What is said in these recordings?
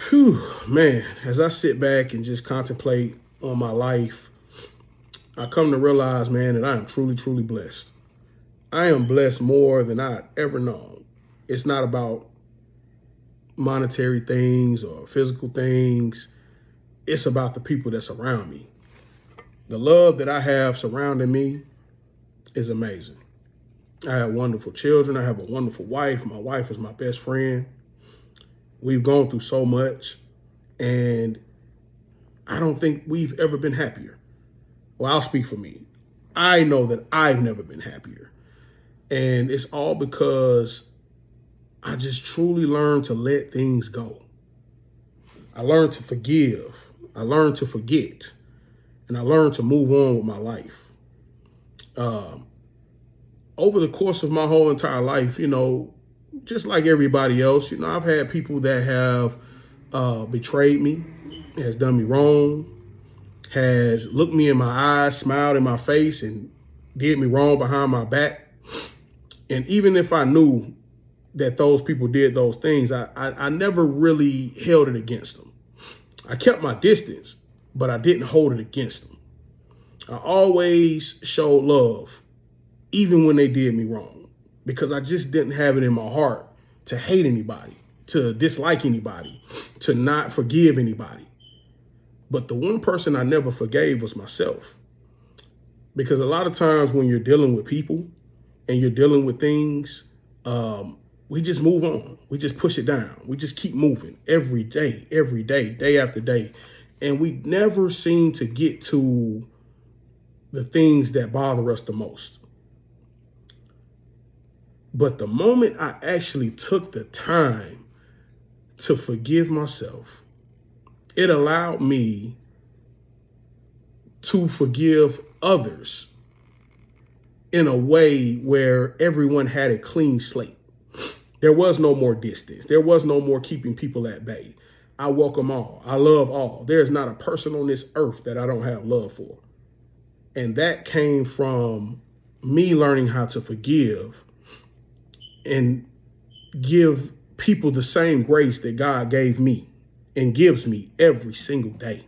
Whew, man, as I sit back and just contemplate on my life, I come to realize, man, that I am truly, truly blessed. I am blessed more than I ever known. It's not about monetary things or physical things. It's about the people that surround me. The love that I have surrounding me is amazing. I have wonderful children. I have a wonderful wife. My wife is my best friend. We've gone through so much, and I don't think we've ever been happier. Well, I'll speak for me. I know that I've never been happier. And it's all because I just truly learned to let things go. I learned to forgive. I learned to forget. And I learned to move on with my life. Over the course of my whole entire life, just like everybody else, I've had people that have betrayed me, has done me wrong, has looked me in my eyes, smiled in my face, and did me wrong behind my back. And even if I knew that those people did those things, I never really held it against them. I kept my distance, but I didn't hold it against them. I always showed love, even when they did me wrong, because I just didn't have it in my heart to hate anybody, to dislike anybody, to not forgive anybody. But the one person I never forgave was myself. Because a lot of times when you're dealing with people and you're dealing with things, we just move on. We just push it down. We just keep moving every day, day after day. And we never seem to get to the things that bother us the most. But the moment I actually took the time to forgive myself, it allowed me to forgive others in a way where everyone had a clean slate. There was no more distance. There was no more keeping people at bay. I welcome all. I love all. There is not a person on this earth that I don't have love for. And that came from me learning how to forgive and give people the same grace that God gave me and gives me every single day.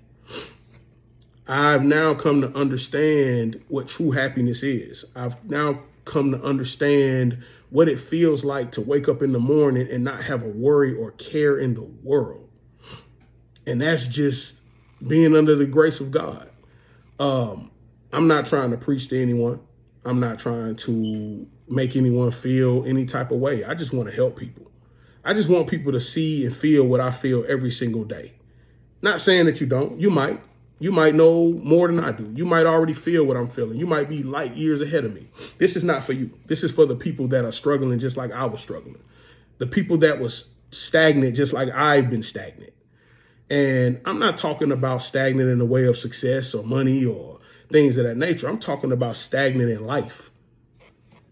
I've now come to understand what true happiness is. I've now come to understand what it feels like to wake up in the morning and not have a worry or care in the world. And that's just being under the grace of God. I'm not trying to preach to anyone. I'm not trying to make anyone feel any type of way. I just want to help people. I just want people to see and feel what I feel every single day. Not saying that you don't. You might. You might know more than I do. You might already feel what I'm feeling. You might be light years ahead of me. This is not for you. This is for the people that are struggling just like I was struggling. The people that was stagnant just like I've been stagnant. And I'm not talking about stagnant in the way of success or money or things of that nature. I'm talking about stagnant in life.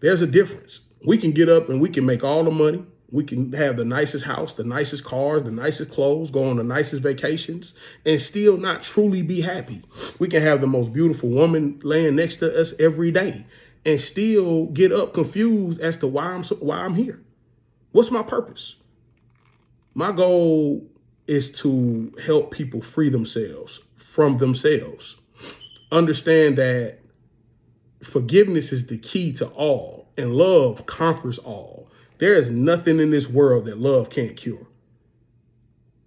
There's a difference. We can get up and we can make all the money. We can have the nicest house, the nicest cars, the nicest clothes, go on the nicest vacations, and still not truly be happy. We can have the most beautiful woman laying next to us every day and still get up confused as to why I'm here. What's my purpose? My goal is to help people free themselves from themselves. Understand that forgiveness is the key to all, and love conquers all. There is nothing in this world that love can't cure.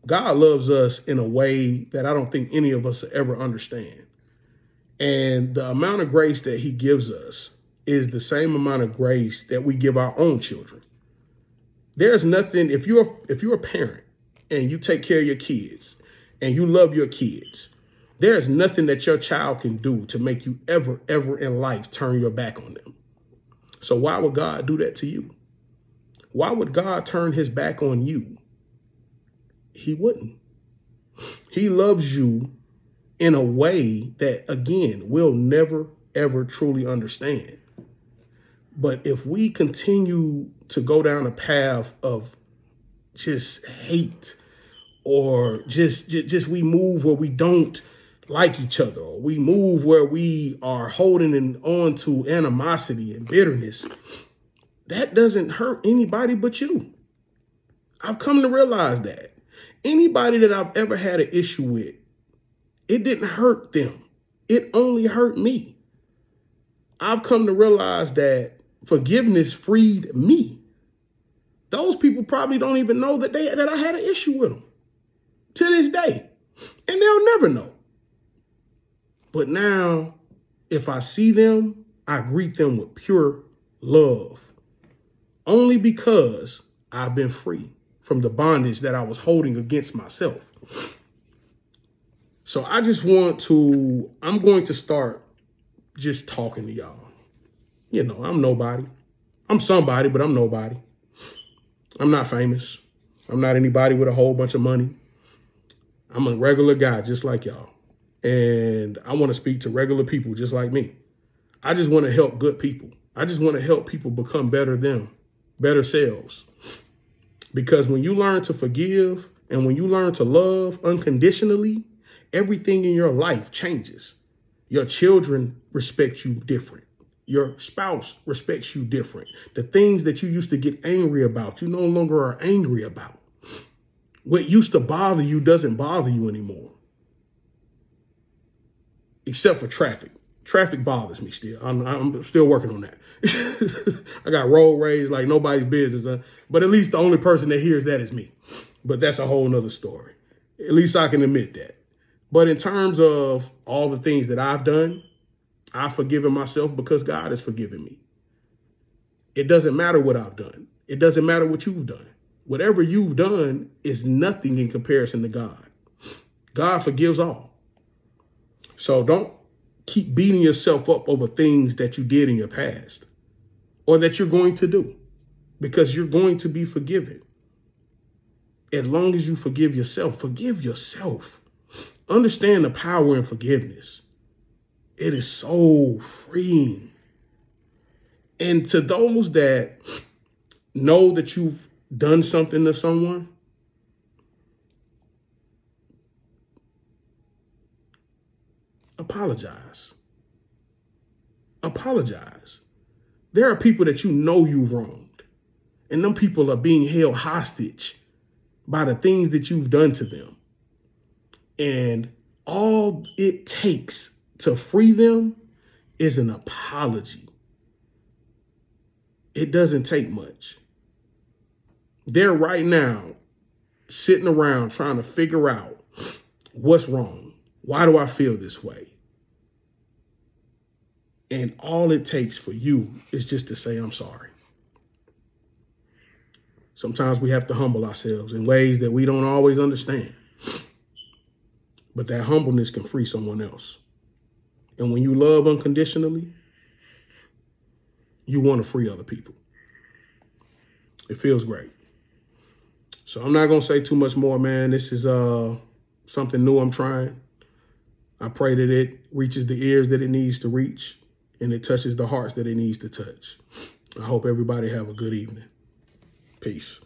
God loves us in a way that I don't think any of us will ever understand. And the amount of grace that he gives us is the same amount of grace that we give our own children. There's nothing, if you're a parent and you take care of your kids and you love your kids, there's nothing that your child can do to make you ever in life turn your back on them. So why would God do that to you? Why would God turn his back on you? He wouldn't. He loves you in a way that, again, we'll never, ever truly understand. But if we continue to go down a path of just hate, or just we move where we don't like each other, or we move where we are holding on to animosity and bitterness, that doesn't hurt anybody but you. I've come to realize that. Anybody that I've ever had an issue with, it didn't hurt them. It only hurt me. I've come to realize that forgiveness freed me. Those people probably don't even know that I had an issue with them to this day. And they'll never know. But now, if I see them, I greet them with pure love. Only because I've been free from the bondage that I was holding against myself. So I'm going to start just talking to y'all. You know, I'm nobody. I'm somebody, but I'm nobody. I'm not famous. I'm not anybody with a whole bunch of money. I'm a regular guy just like y'all. And I want to speak to regular people just like me. I just want to help good people. I just want to help people become better selves. Because when you learn to forgive and when you learn to love unconditionally, everything in your life changes. Your children respect you different. Your spouse respects you different. The things that you used to get angry about, you no longer are angry about. What used to bother you doesn't bother you anymore. Except for traffic. Traffic bothers me still. I'm still working on that. I got road rage like nobody's business. But at least the only person that hears that is me. But that's a whole nother story. At least I can admit that. But in terms of all the things that I've done, I've forgiven myself because God has forgiven me. It doesn't matter what I've done. It doesn't matter what you've done. Whatever you've done is nothing in comparison to God. God forgives all. So don't keep beating yourself up over things that you did in your past or that you're going to do, because you're going to be forgiven. As long as you forgive yourself, Understand the power in forgiveness. It is so freeing. And to those that know that you've done something to someone, apologize. Apologize. There are people that you know you wronged, and them people are being held hostage by the things that you've done to them. And all it takes to free them is an apology. It doesn't take much. They're right now sitting around trying to figure out what's wrong. Why do I feel this way? And all it takes for you is just to say, I'm sorry. Sometimes we have to humble ourselves in ways that we don't always understand. But that humbleness can free someone else. And when you love unconditionally, you want to free other people. It feels great. So I'm not going to say too much more, man. This is something new I'm trying. I pray that it reaches the ears that it needs to reach and it touches the hearts that it needs to touch. I hope everybody have a good evening. Peace.